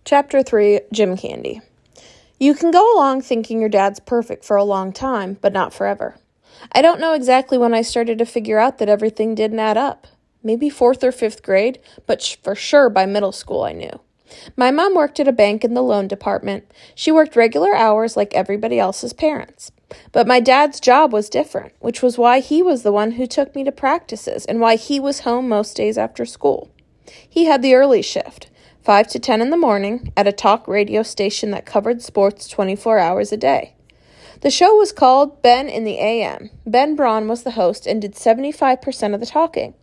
Chapter 3, Gym Candy. You can go along thinking your dad's perfect for a long time, but not forever. I don't know exactly when I started to figure out that everything didn't add up. Maybe 4th or 5th grade, but for sure by middle school I knew. My mom worked at a bank in the loan department. She worked regular hours like everybody else's parents. But my dad's job was different, which was why he was the one who took me to practices and why he was home most days after school. He had the early shift, 5 to 10 in the morning, at a talk radio station that covered sports 24 hours a day. The show was called Ben in the AM. Ben Braun was the host and did 75% of the talking.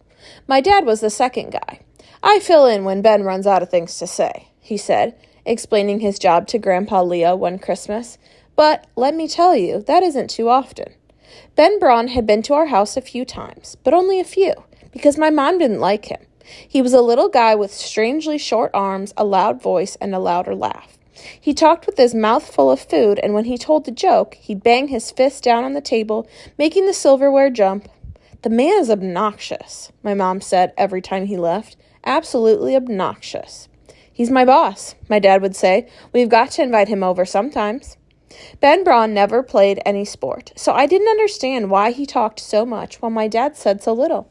My dad was the second guy. I fill in when Ben runs out of things to say, he said, explaining his job to Grandpa Leo one Christmas. But let me tell you, that isn't too often. Ben Braun had been to our house a few times, but only a few, because my mom didn't like him. He was a little guy with strangely short arms, a loud voice, and a louder laugh. He talked with his mouth full of food, and when he told a joke, he'd bang his fist down on the table, making the silverware jump. The man is obnoxious, my mom said every time he left. Absolutely obnoxious. He's my boss, my dad would say. We've got to invite him over sometimes. Ben Braun never played any sport, so I didn't understand why he talked so much while my dad said so little.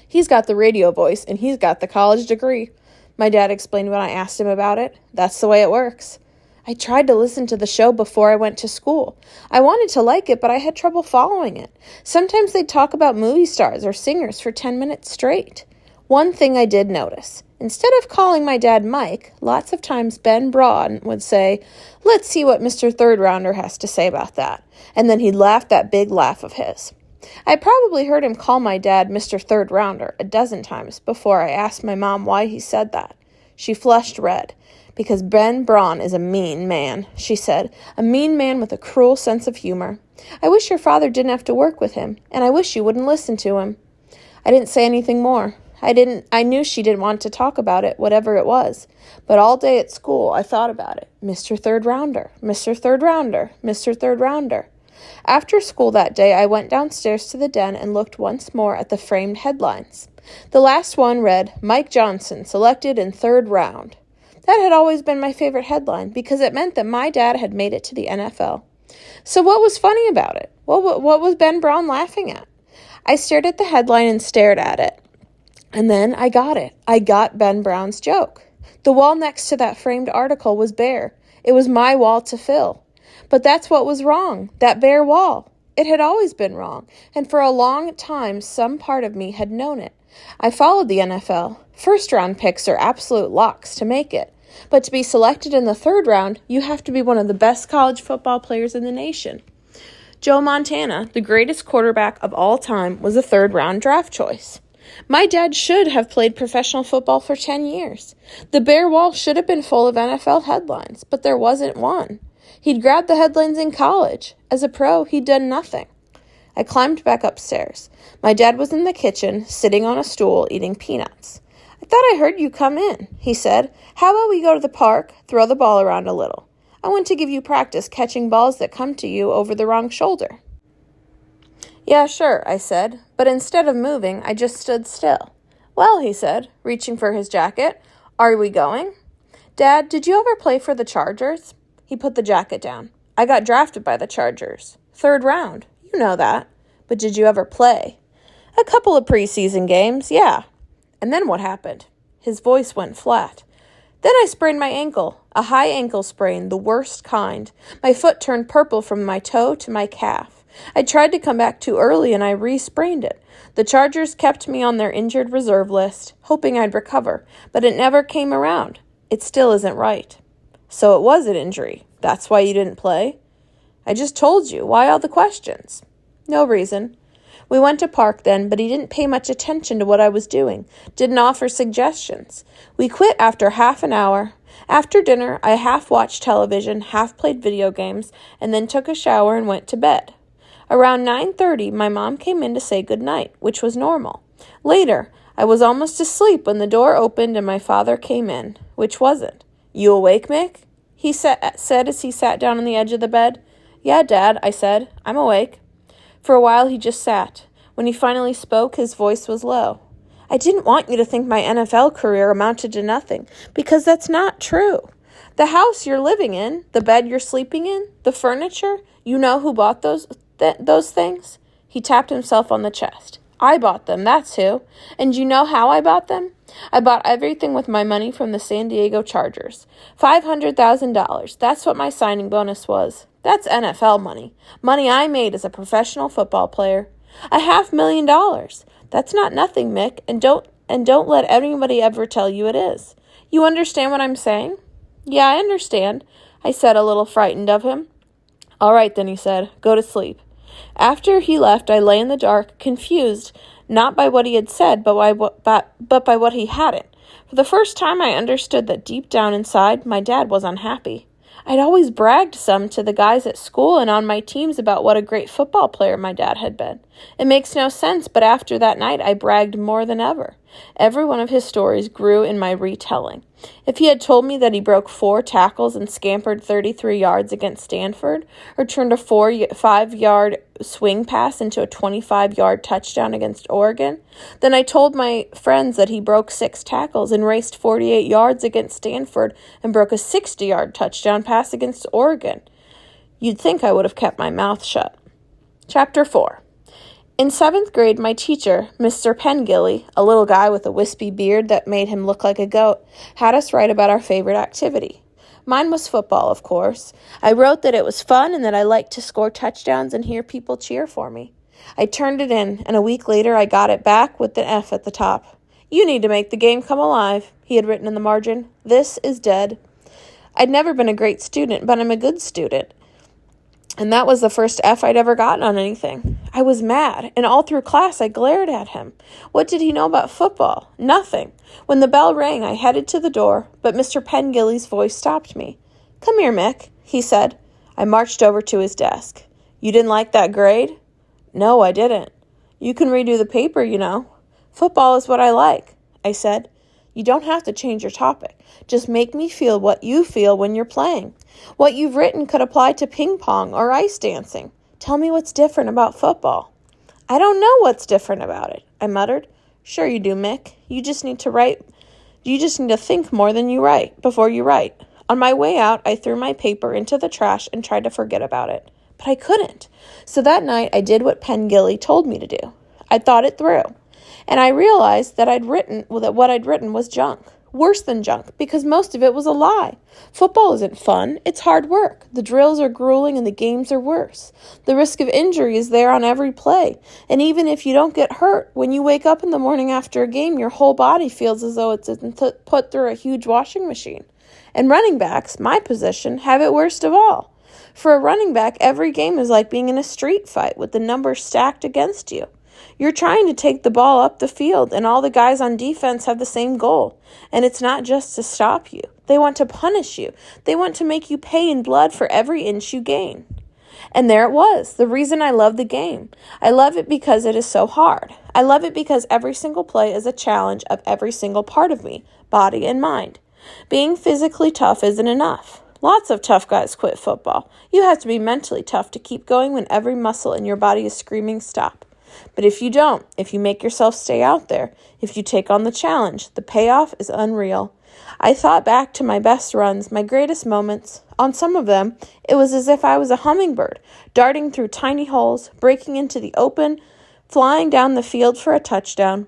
He's got the radio voice, and he's got the college degree, my dad explained when I asked him about it. That's the way it works. I tried to listen to the show before I went to school. I wanted to like it, but I had trouble following it. Sometimes they'd talk about movie stars or singers for 10 minutes straight. One thing I did notice. Instead of calling my dad Mike, lots of times Ben Braun would say, "Let's see what Mr. Third Rounder has to say about that." And then he'd laugh that big laugh of his. I probably heard him call my dad Mr. Third Rounder a dozen times before I asked my mom why he said that. She flushed red. "Because Ben Braun is a mean man," she said. "A mean man with a cruel sense of humor. I wish your father didn't have to work with him, and I wish you wouldn't listen to him." I didn't say anything more. I knew she didn't want to talk about it, whatever it was. But all day at school, I thought about it. Mr. Third Rounder, Mr. Third Rounder, Mr. Third Rounder. After school that day, I went downstairs to the den and looked once more at the framed headlines. The last one read, "Mike Johnson, selected in 3rd round." That had always been my favorite headline because it meant that my dad had made it to the NFL. So what was funny about it? What was Ben Braun laughing at? I stared at the headline and stared at it. And then I got it. I got Ben Braun's joke. The wall next to that framed article was bare. It was my wall to fill. But that's what was wrong, that bare wall. It had always been wrong, and for a long time some part of me had known it. I followed the NFL. First-round picks are absolute locks to make it. But to be selected in the 3rd round, you have to be one of the best college football players in the nation. Joe Montana, the greatest quarterback of all time, was a 3rd-round draft choice. My dad should have played professional football for 10 years. The bare wall should have been full of NFL headlines, but there wasn't one. He'd grabbed the headlines in college. As a pro, he'd done nothing. I climbed back upstairs. My dad was in the kitchen, sitting on a stool, eating peanuts. "I thought I heard you come in," he said. "How about we go to the park, throw the ball around a little? I want to give you practice catching balls that come to you over the wrong shoulder." "Yeah, sure," I said, but instead of moving, I just stood still. "Well," he said, reaching for his jacket, "are we going?" "Dad, did you ever play for the Chargers?" He put the jacket down. "I got drafted by the Chargers. 3rd round. You know that. But did you ever play?" "A couple of preseason games, yeah." "And then what happened?" His voice went flat. "Then I sprained my ankle, a high ankle sprain, the worst kind. My foot turned purple from my toe to my calf. I tried to come back too early and I re-sprained it. The Chargers kept me on their injured reserve list, hoping I'd recover, but it never came around. It still isn't right." "So it was an injury. That's why you didn't play?" "I just told you. Why all the questions?" "No reason." We went to park then, but he didn't pay much attention to what I was doing, didn't offer suggestions. We quit after half an hour. After dinner, I half watched television, half played video games, and then took a shower and went to bed. Around 9:30, my mom came in to say goodnight, which was normal. Later, I was almost asleep when the door opened and my father came in, which wasn't. "You awake, Mick?" he said as he sat down on the edge of the bed. "Yeah, Dad," I said. "I'm awake." For a while, he just sat. When he finally spoke, his voice was low. "I didn't want you to think my NFL career amounted to nothing, because that's not true. The house you're living in, the bed you're sleeping in, the furniture, you know who bought those things? He tapped himself on the chest. I bought them, that's who. And you know how I bought them? I bought everything with my money from the San Diego Chargers. $500,000. That's what my signing bonus was. That's NFL money. Money I made as a professional football player. $500,000. That's not nothing, Mick, and don't let anybody ever tell you it is. You understand what I'm saying? Yeah, I understand, I said, a little frightened of him. All right, then, he said. Go to sleep. After he left, I lay in the dark, confused, not by what he had said, but by what he hadn't. For the first time, I understood that deep down inside, my dad was unhappy. I'd always bragged some to the guys at school and on my teams about what a great football player my dad had been. It makes no sense, but after that night, I bragged more than ever. Every one of his stories grew in my retelling. If he had told me that he broke 4 tackles and scampered 33 yards against Stanford, or turned a 5-yard swing pass into a 25-yard touchdown against Oregon, then I told my friends that he broke 6 tackles and raced 48 yards against Stanford and broke a 60-yard touchdown pass against Oregon. You'd think I would have kept my mouth shut. Chapter 4. In 7th grade, my teacher, Mr. Pengilly, a little guy with a wispy beard that made him look like a goat, had us write about our favorite activity. Mine was football, of course. I wrote that it was fun and that I liked to score touchdowns and hear people cheer for me. I turned it in, and a week later I got it back with an F at the top. You need to make the game come alive, he had written in the margin. This is dead. I'd never been a great student, but I'm a good student. And that was the first F I'd ever gotten on anything. I was mad, and all through class I glared at him. What did he know about football? Nothing. When the bell rang, I headed to the door, but Mr. Pengilly's voice stopped me. Come here, Mick, he said. I marched over to his desk. You didn't like that grade? No, I didn't. You can redo the paper, you know. Football is what I like, I said. You don't have to change your topic. Just make me feel what you feel when you're playing. What you've written could apply to ping pong or ice dancing. Tell me what's different about football. I don't know what's different about it, I muttered. Sure you do, Mick. You just need to think more than you write before you write. On my way out, I threw my paper into the trash and tried to forget about it. But I couldn't. So that night, I did what Pengilly told me to do. I thought it through. And I realized that what I'd written was junk. Worse than junk, because most of it was a lie. Football isn't fun. It's hard work. The drills are grueling and the games are worse. The risk of injury is there on every play. And even if you don't get hurt, when you wake up in the morning after a game, your whole body feels as though it's put through a huge washing machine. And running backs, my position, have it worst of all. For a running back, every game is like being in a street fight with the numbers stacked against you. You're trying to take the ball up the field, and all the guys on defense have the same goal. And it's not just to stop you. They want to punish you. They want to make you pay in blood for every inch you gain. And there it was, the reason I love the game. I love it because it is so hard. I love it because every single play is a challenge of every single part of me, body and mind. Being physically tough isn't enough. Lots of tough guys quit football. You have to be mentally tough to keep going when every muscle in your body is screaming stop. But if you don't, if you make yourself stay out there, if you take on the challenge, the payoff is unreal. I thought back to my best runs, my greatest moments. On some of them, it was as if I was a hummingbird, darting through tiny holes, breaking into the open, flying down the field for a touchdown.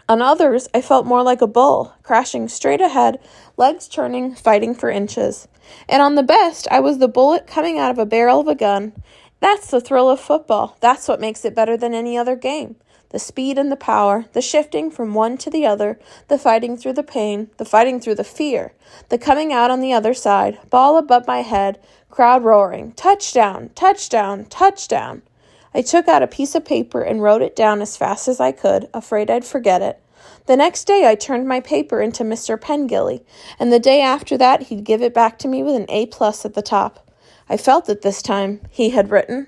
On others, I felt more like a bull, crashing straight ahead, legs turning, fighting for inches. And on the best, I was the bullet coming out of a barrel of a gun. That's the thrill of football. That's what makes it better than any other game. The speed and the power, the shifting from one to the other, the fighting through the pain, the fighting through the fear, the coming out on the other side, ball above my head, crowd roaring, touchdown, touchdown, touchdown. I took out a piece of paper and wrote it down as fast as I could, afraid I'd forget it. The next day I turned my paper into Mr. Pengilly, and the day after that he'd give it back to me with an A+ at the top. I felt it this time, he had written.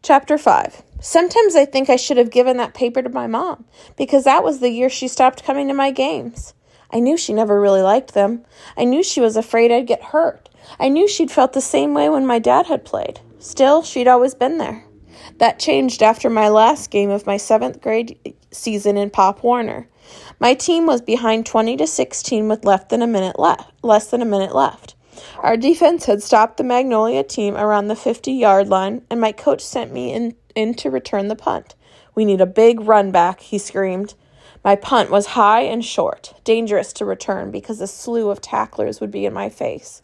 Chapter 5. Sometimes I think I should have given that paper to my mom, because that was the year she stopped coming to my games. I knew she never really liked them. I knew she was afraid I'd get hurt. I knew she'd felt the same way when my dad had played. Still, she'd always been there. That changed after my last game of my 7th grade season in Pop Warner. My team was behind 20-16 with less than a minute left. Our defense had stopped the Magnolia team around the 50-yard line, and my coach sent me in to return the punt. "We need a big run back," he screamed. My punt was high and short, dangerous to return because a slew of tacklers would be in my face.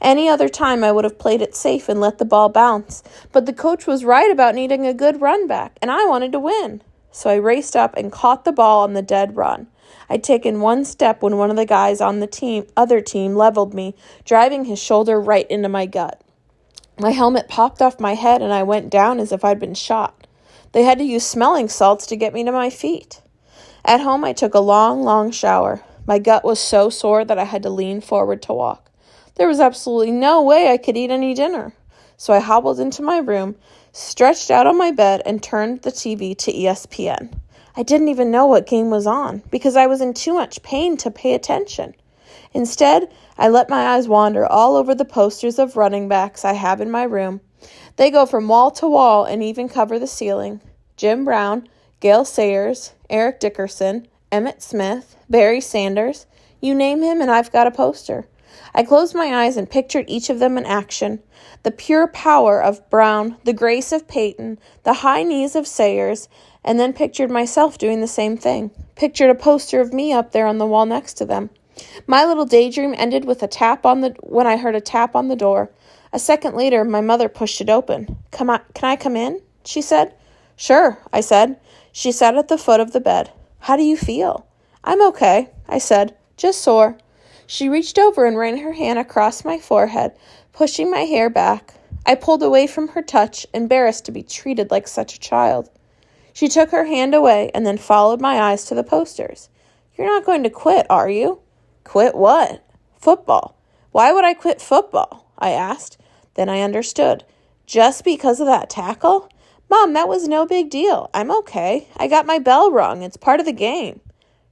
Any other time I would have played it safe and let the ball bounce, but the coach was right about needing a good run back, and I wanted to win. So I raced up and caught the ball on the dead run. I'd taken one step when one of the guys on the other team leveled me, driving his shoulder right into my gut. My helmet popped off my head and I went down as if I'd been shot. They had to use smelling salts to get me to my feet. At home, I took a long shower. My gut was so sore that I had to lean forward to walk. There was absolutely no way I could eat any dinner. So I hobbled into my room, stretched out on my bed, and turned the TV to ESPN. I didn't even know what game was on because I was in too much pain to pay attention. Instead, I let my eyes wander all over the posters of running backs I have in my room. They go from wall to wall and even cover the ceiling. Jim Brown, Gale Sayers, Eric Dickerson, Emmitt Smith, Barry Sanders. You name him and I've got a poster. I closed my eyes and pictured each of them in action. The pure power of Brown, the grace of Peyton, the high knees of Sayers, and then pictured myself doing the same thing. Pictured a poster of me up there on the wall next to them. My little daydream ended with when I heard a tap on the door. A second later, my mother pushed it open. "Come on, can I come in?" she said. "Sure," I said. She sat at the foot of the bed. "How do you feel?" "I'm okay," I said. "Just sore." She reached over and ran her hand across my forehead, pushing my hair back. I pulled away from her touch, embarrassed to be treated like such a child. She took her hand away and then followed my eyes to the posters. "You're not going to quit, are you?" "Quit what?" "Football." "Why would I quit football?" I asked. Then I understood. Just because of that tackle? "Mom, that was no big deal. I'm okay. I got my bell rung. It's part of the game."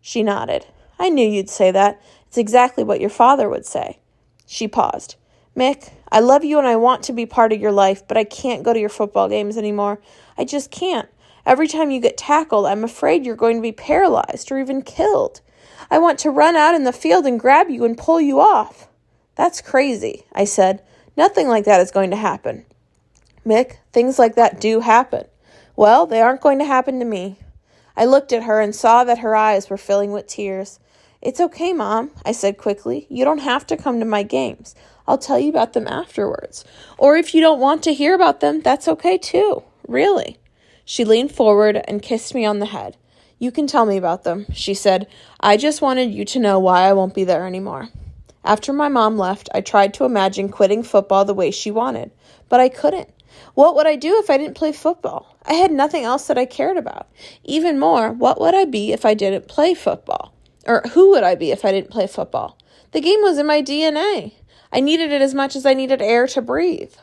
She nodded. "I knew you'd say that. It's exactly what your father would say." She paused. "Mick, I love you and I want to be part of your life, but I can't go to your football games anymore. I just can't. Every time you get tackled, I'm afraid you're going to be paralyzed or even killed. I want to run out in the field and grab you and pull you off." "That's crazy," I said. "Nothing like that is going to happen." "Mick, things like that do happen." "Well, they aren't going to happen to me." I looked at her and saw that her eyes were filling with tears. "It's okay, Mom," I said quickly. "You don't have to come to my games. I'll tell you about them afterwards. Or if you don't want to hear about them, that's okay too. Really." She leaned forward and kissed me on the head. "You can tell me about them," she said. "I just wanted you to know why I won't be there anymore." After my mom left, I tried to imagine quitting football the way she wanted, but I couldn't. What would I do if I didn't play football? I had nothing else that I cared about. Even more, what would I be if I didn't play football? Or who would I be if I didn't play football? The game was in my DNA. I needed it as much as I needed air to breathe.